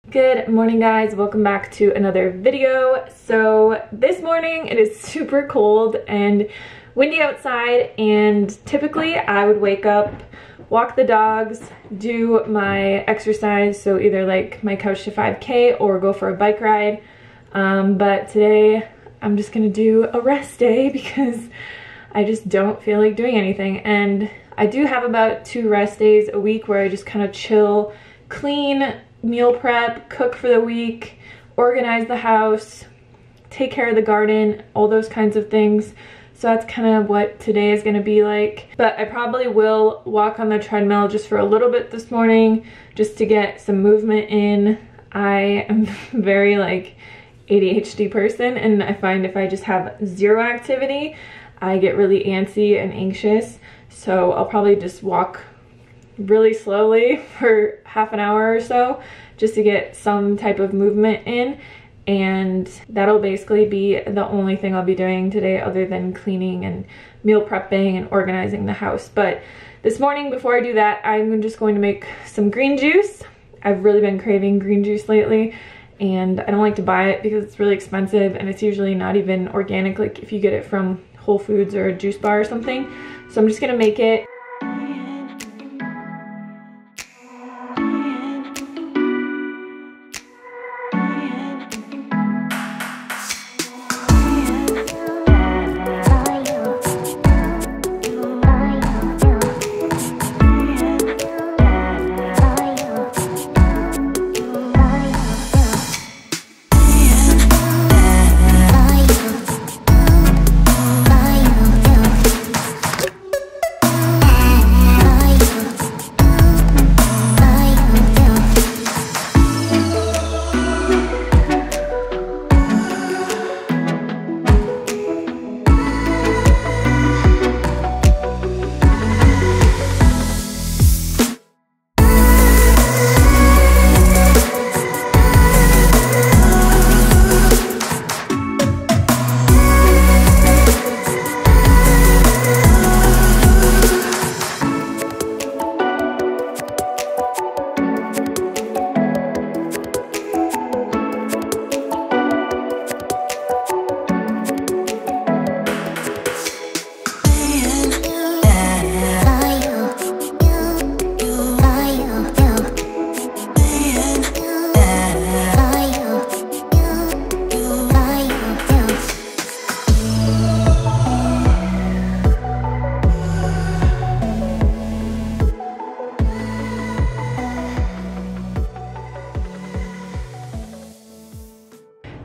Good morning, guys. Welcome back to another video. So this morning it is super cold and windy outside, and typically I would wake up, walk the dogs, do my exercise, so either like my couch to 5K or go for a bike ride. But today I'm just gonna do a rest day because I just don't feel like doing anything. And I do have about 2 rest days a week where I just kind of chill, clean, meal prep, cook for the week, organize the house, take care of the garden, all those kinds of things. So that's kind of what today is going to be like. But I probably will walk on the treadmill just for a little bit this morning just to get some movement in. I am very like ADHD person, and I find if I just have zero activity, I get really antsy and anxious. So I'll probably just walk really slowly for half an hour or so just to get some type of movement in, and that'll basically be the only thing I'll be doing today other than cleaning and meal prepping and organizing the house. But this morning, before I do that, I'm just going to make some green juice. I've really been craving green juice lately, and I don't like to buy it because it's really expensive and it's usually not even organic, like if you get it from Whole Foods or a juice bar or something. So I'm just gonna make it.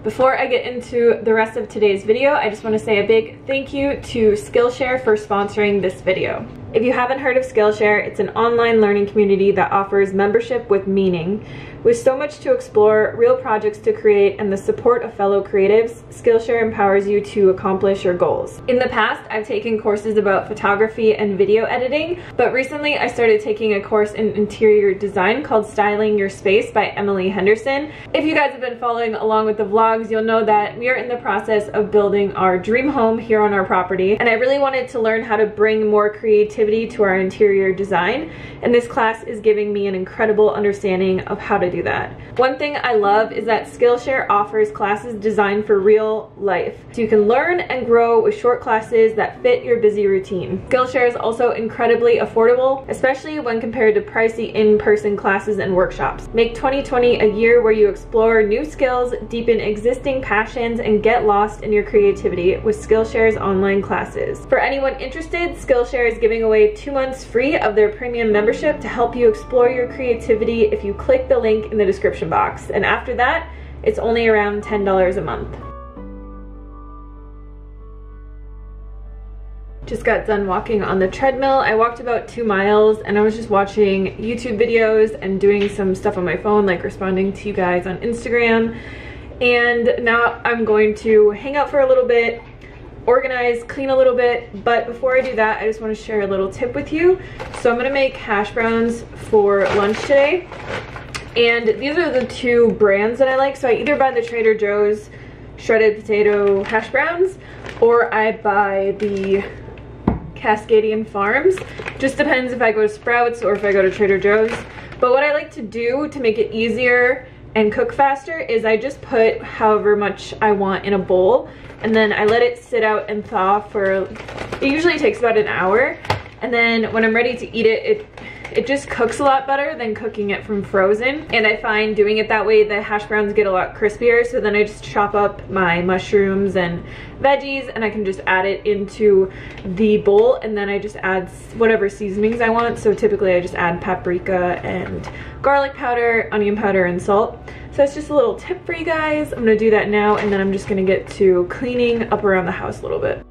Before I get into the rest of today's video, I just want to say a big thank you to Skillshare for sponsoring this video. If you haven't heard of Skillshare, it's an online learning community that offers membership with meaning. With so much to explore, real projects to create, and the support of fellow creatives, Skillshare empowers you to accomplish your goals. In the past, I've taken courses about photography and video editing, but recently I started taking a course in interior design called Styling Your Space by Emily Henderson. If you guys have been following along with the vlogs, you'll know that we are in the process of building our dream home here on our property, and I really wanted to learn how to bring more creativity to our interior design, and this class is giving me an incredible understanding of how to do that. One thing I love is that Skillshare offers classes designed for real life, so you can learn and grow with short classes that fit your busy routine. Skillshare is also incredibly affordable, especially when compared to pricey in-person classes and workshops. Make 2020 a year where you explore new skills, deepen existing passions, and get lost in your creativity with Skillshare's online classes. For anyone interested, Skillshare is giving away 2 months free of their premium membership to help you explore your creativity if you click the link in the description box. And after that, it's only around $10 a month. Just got done walking on the treadmill. I walked about 2 miles and I was just watching YouTube videos and doing some stuff on my phone, like responding to you guys on Instagram. And now I'm going to hang out for a little bit, organize, clean a little bit, but before I do that, I just want to share a little tip with you. So I'm gonna make hash browns for lunch today, and these are the 2 brands that I like. So I either buy the Trader Joe's shredded potato hash browns, or I buy the Cascadian Farms. Just depends if I go to Sprouts or if I go to Trader Joe's. But what I like to do to make it easier and cook faster is I just put however much I want in a bowl, and then I let it sit out and thaw for, it usually takes about an hour, and then when I'm ready to eat it, it just cooks a lot better than cooking it from frozen. And I find doing it that way, the hash browns get a lot crispier, so then I just chop up my mushrooms and veggies and I can just add it into the bowl, and then I just add whatever seasonings I want. So typically I just add paprika and garlic powder, onion powder, and salt. So it's just a little tip for you guys. I'm gonna do that now, and then I'm just gonna get to cleaning up around the house a little bit.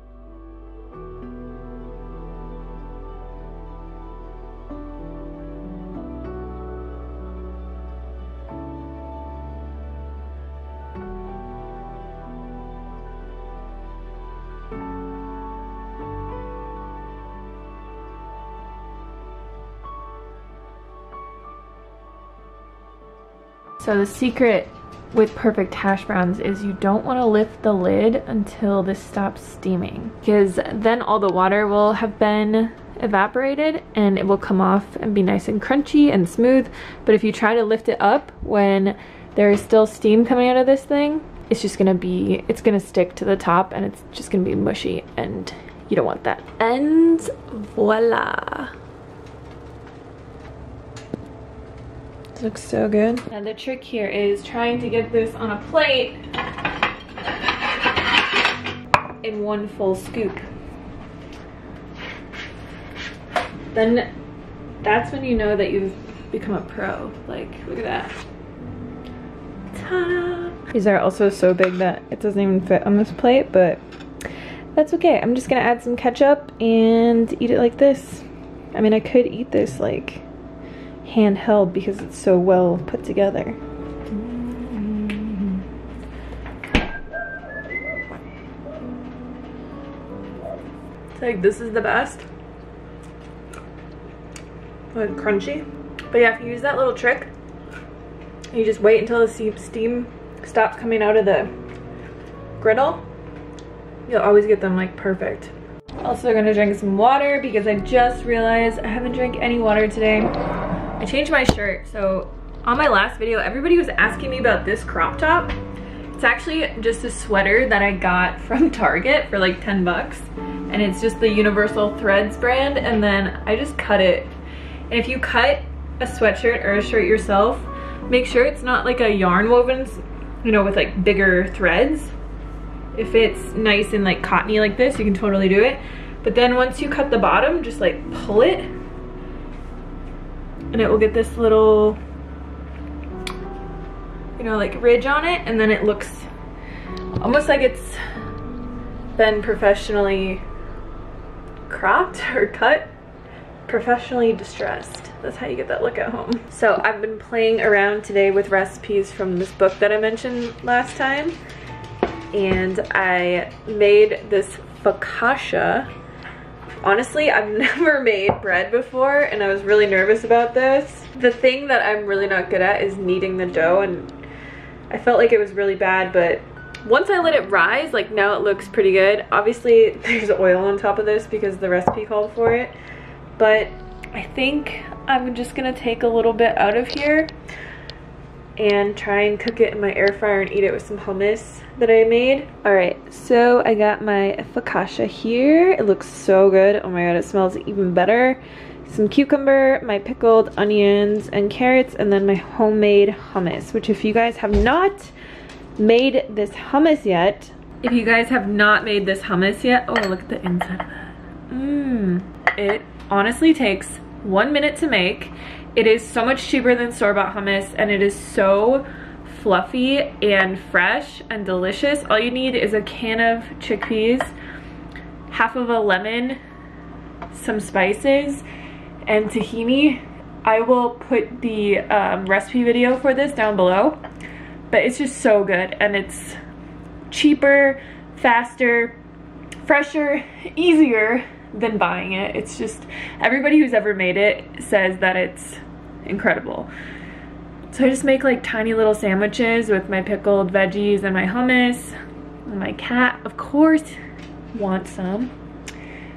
So the secret with perfect hash browns is you don't want to lift the lid until this stops steaming, because then all the water will have been evaporated and it will come off and be nice and crunchy and smooth. But if you try to lift it up when there is still steam coming out of this thing, it's just gonna be, it's gonna stick to the top and it's just gonna be mushy, and you don't want that. And voila. Looks so good. And the trick here is trying to get this on a plate in one full scoop. Then that's when you know that you've become a pro. Like, look at that. Ta-da! These are also so big that it doesn't even fit on this plate, but that's okay. I'm just gonna add some ketchup and eat it like this. I mean, I could eat this like handheld because it's so well put together. It's like, this is the best. Like crunchy. But yeah, if you use that little trick, you just wait until the steam stops coming out of the griddle, you'll always get them like perfect. Also gonna drink some water because I just realized I haven't drank any water today. I changed my shirt. So on my last video, everybody was asking me about this crop top. It's actually just a sweater that I got from Target for like 10 bucks. And it's just the Universal Threads brand. And then I just cut it. And if you cut a sweatshirt or a shirt yourself, make sure it's not like a yarn woven, you know, with like bigger threads. If it's nice and like cottony like this, you can totally do it. But then once you cut the bottom, just like pull it, and it will get this little, you know, like ridge on it, and then it looks almost like it's been professionally cropped or cut, professionally distressed. That's how you get that look at home. So I've been playing around today with recipes from this book that I mentioned last time, and I made this focaccia. Honestly, I've never made bread before, and I was really nervous about this. The thing that I'm really not good at is kneading the dough, and I felt like it was really bad, but once I let it rise, like now it looks pretty good. Obviously, there's oil on top of this because the recipe called for it, but I think I'm just gonna take a little bit out of here and try and cook it in my air fryer and eat it with some hummus that I made. All right, so I got my focaccia here. It looks so good. Oh my god, it smells even better. Some cucumber, my pickled onions and carrots, and then my homemade hummus, which if you guys have not made this hummus yet, oh, look at the inside of that. It honestly takes 1 minute to make. It is so much cheaper than store-bought hummus, and it is so fluffy and fresh and delicious. All you need is a can of chickpeas, half of a lemon, some spices, and tahini. I will put the recipe video for this down below, but it's just so good, and it's cheaper, faster, fresher, easier than buying it. It's just, everybody who's ever made it says that it's incredible. So I just make like tiny little sandwiches with my pickled veggies and my hummus, and my cat of course wants some,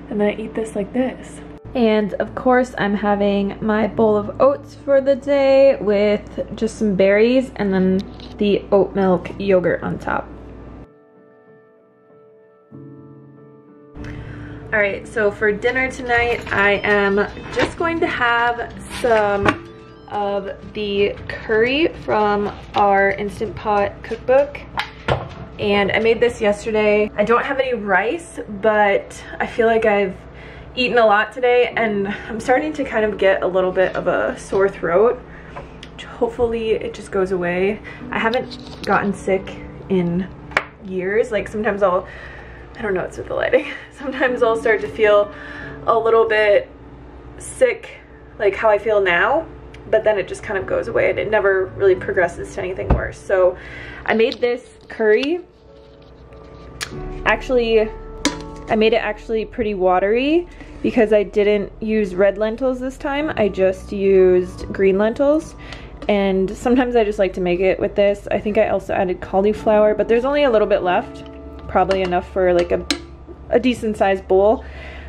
and then I eat this like this. And of course I'm having my bowl of oats for the day with just some berries and then the oat milk yogurt on top. Alright, so for dinner tonight I am just going to have some of the curry from our Instant Pot cookbook. And I made this yesterday. I don't have any rice, but I feel like I've eaten a lot today and I'm starting to kind of get a little bit of a sore throat, which hopefully it just goes away. I haven't gotten sick in years. Like sometimes I don't know, it's with the lighting. Sometimes I'll start to feel a little bit sick, like how I feel now, but then it just kind of goes away and it never really progresses to anything worse. So I made this curry. Actually, I made it actually pretty watery because I didn't use red lentils this time. I just used green lentils. And sometimes I just like to make it with this. I think I also added cauliflower, but there's only a little bit left. Probably enough for like a decent sized bowl.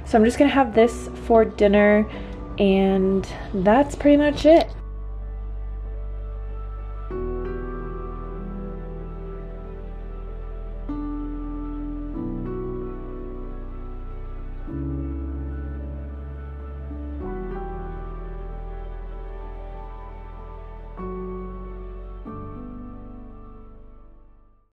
So I'm just gonna have this for dinner and that's pretty much it.